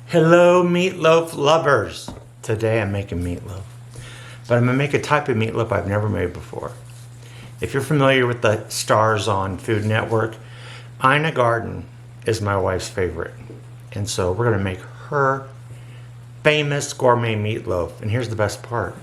Hello, meatloaf lovers. Today I'm making meatloaf, but I'm gonna make a type of meatloaf I've never made before. If you're familiar with the stars on Food Network, Ina Garten is my wife's favorite. And so we're gonna make her famous gourmet meatloaf. And here's the best part.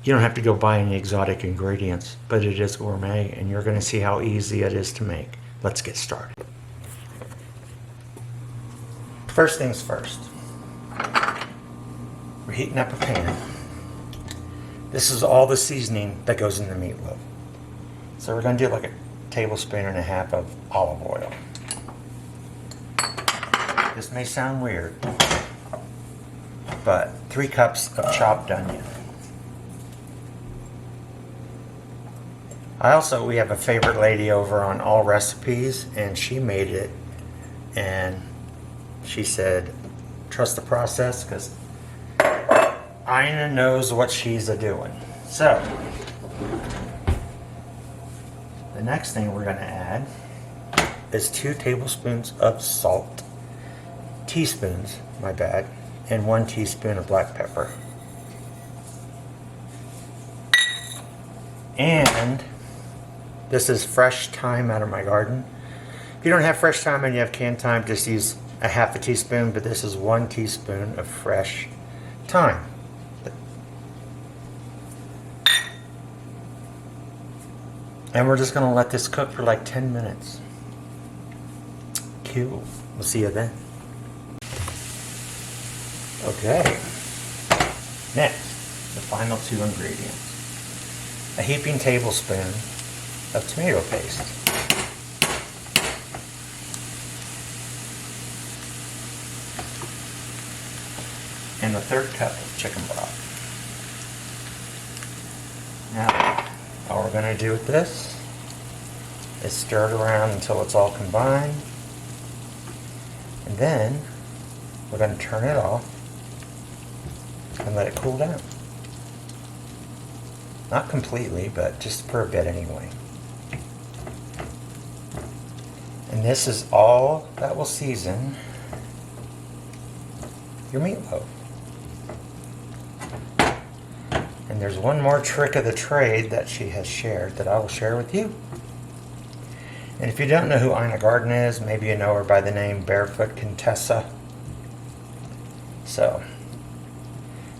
You don't have to go buy any exotic ingredients, but it is gourmet and you're gonna see how easy it is to make. Let's get started. First things first, we're heating up a pan. This is all the seasoning that goes in the meatloaf. So we're going to do like a tablespoon and a half of olive oil. This may sound weird, but 3 cups of chopped onion. We have a favorite lady over on All Recipes, and she made it, and she said, trust the process because Ina knows what she's a-doing. So, the next thing we're going to add is 2 tablespoons of salt. Teaspoons, my bad. And 1 teaspoon of black pepper. And this is fresh thyme out of my garden. If you don't have fresh thyme and you have canned thyme, just use a half a teaspoon, but this is 1 teaspoon of fresh thyme. And we're just going to let this cook for like 10 minutes. Cool. We'll see you then. Okay. Next, the final 2 ingredients. A heaping tablespoon of tomato paste. And a 1/3 cup of chicken broth. Now, all we're going to do with this is stir it around until it's all combined. And then we're going to turn it off and let it cool down. Not completely, but just for a bit anyway. And this is all that will season your meatloaf. And there's one more trick of the trade that she has shared that I will share with you. And if you don't know who Ina Garten is, maybe you know her by the name Barefoot Contessa. So,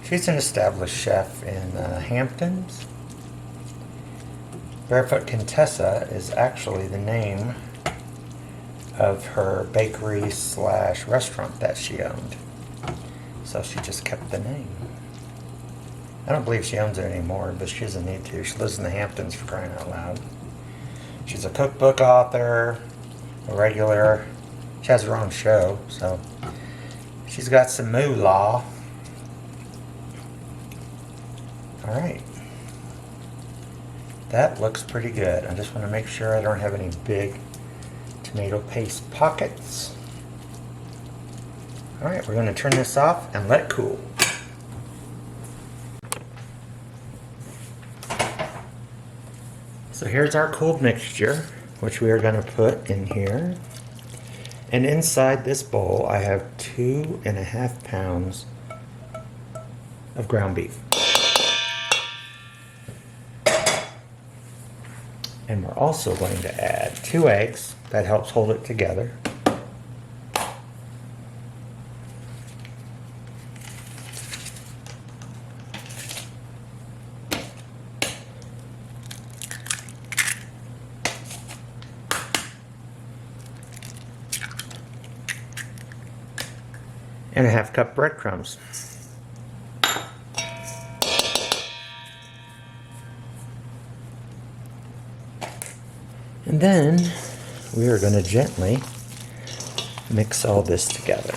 she's an established chef in Hamptons. Barefoot Contessa is actually the name of her bakery / restaurant that she owned. So she just kept the name. I don't believe she owns it anymore, but she doesn't need to. She lives in the Hamptons, for crying out loud. She's a cookbook author, a regular. She has her own show, so she's got some moolah. Alright. That looks pretty good. I just want to make sure I don't have any big tomato paste pockets. Alright, we're going to turn this off and let it cool. So here's our cooled mixture, which we are going to put in here. And inside this bowl, I have 2.5 pounds of ground beef. And we're also going to add 2 eggs. That helps hold it together. And a 1/2 cup breadcrumbs. And then we are going to gently mix all this together.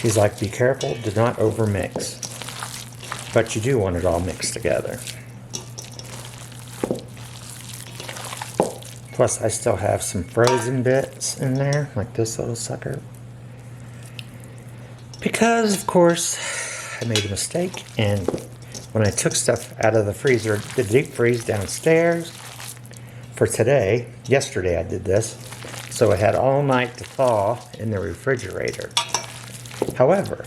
She's like, be careful, do not over mix. But you do want it all mixed together. Plus I still have some frozen bits in there, like this little sucker. Because, of course, I made a mistake, and when I took stuff out of the freezer, the deep freeze downstairs for today, yesterday I did this, So it had all night to thaw in the refrigerator. However,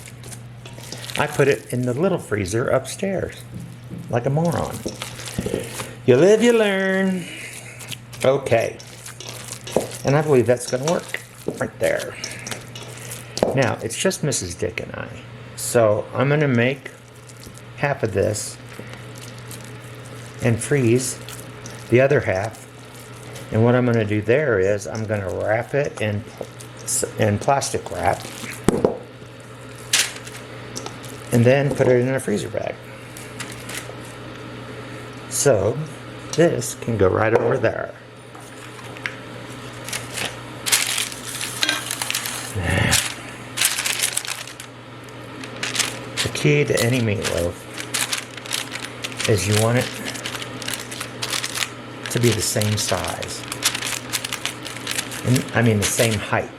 I put it in the little freezer upstairs, like a moron. You live, you learn. Okay. And I believe that's going to work right there. Now, it's just Mrs. Dick and I. So I'm going to make half of this and freeze the other half. And what I'm going to do there is I'm going to wrap it in plastic wrap and then put it in a freezer bag. So this can go right over there. The key to any meatloaf is you want it to be the same size. I mean the same height.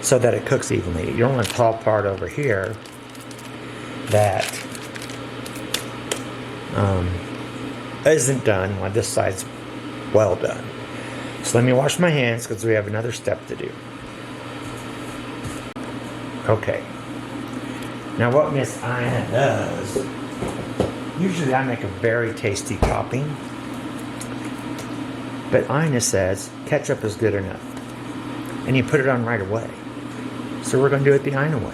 So that it cooks evenly. You don't want a tall part over here that isn't done while this side's well done. So let me wash my hands because we have another step to do. Okay. Now what Miss Ina does, usually I make a very tasty topping, but Ina says ketchup is good enough. And you put it on right away. So we're going to do it the Ina way.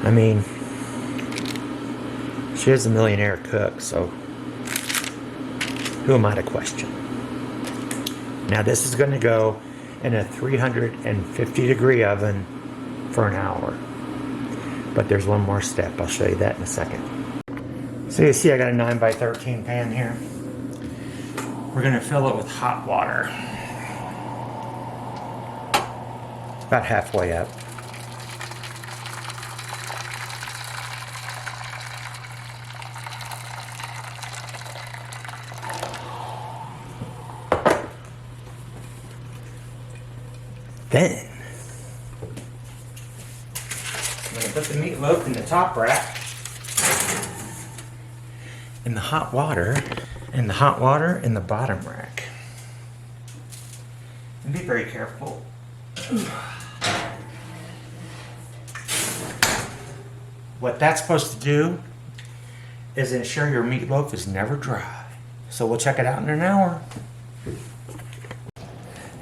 I mean, she is a millionaire cook, so who am I to question? Now this is going to go in a 350 degree oven for an hour. But there's one more step. I'll show you that in a second. So you see I got a 9x13 pan here. We're going to fill it with hot water. About halfway up. Then, I'm going to put the meatloaf in the top rack, in the hot water in the bottom rack. And be very careful. What that's supposed to do is ensure your meatloaf is never dry. So we'll check it out in an hour.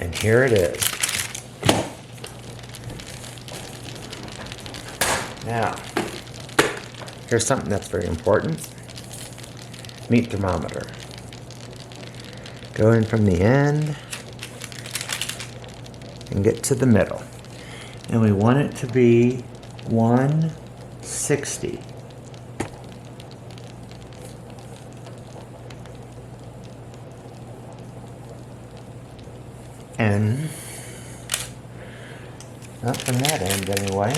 And here it is. Now, here's something that's very important. Meat thermometer. Go in from the end and get to the middle. And we want it to be 160. And not from that end anyway.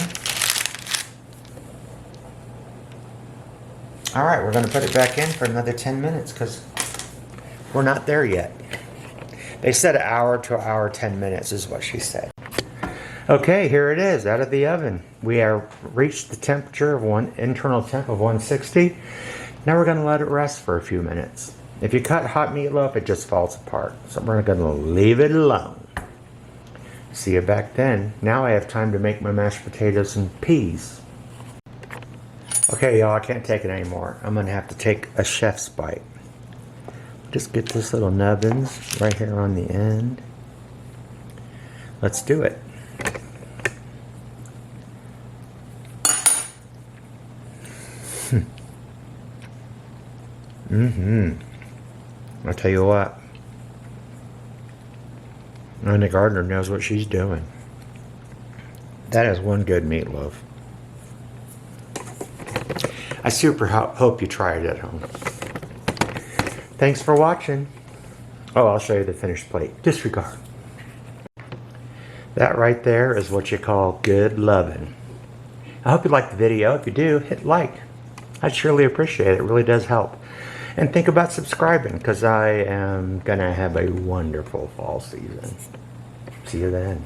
All right, we're going to put it back in for another 10 minutes because we're not there yet. They said an hour to an hour, 10 minutes is what she said. Okay, here it is out of the oven. We have reached the temperature of internal temp of 160. Now we're going to let it rest for a few minutes. If you cut hot meatloaf, it just falls apart. So we're going to leave it alone. See you back then. Now I have time to make my mashed potatoes and peas. Okay, y'all, I can't take it anymore. I'm going to have to take a chef's bite. Just get this little nubbins right here on the end. Let's do it. I'll tell you what. Ina Garten knows what she's doing. That is one good meatloaf. I super hope you try it at home. Thanks for watching. Oh, I'll show you the finished plate. Disregard. That right there is what you call good loving. I hope you liked the video. If you do, hit like. I'd surely appreciate it. It really does help. And think about subscribing, because I am going to have a wonderful fall season. See you then.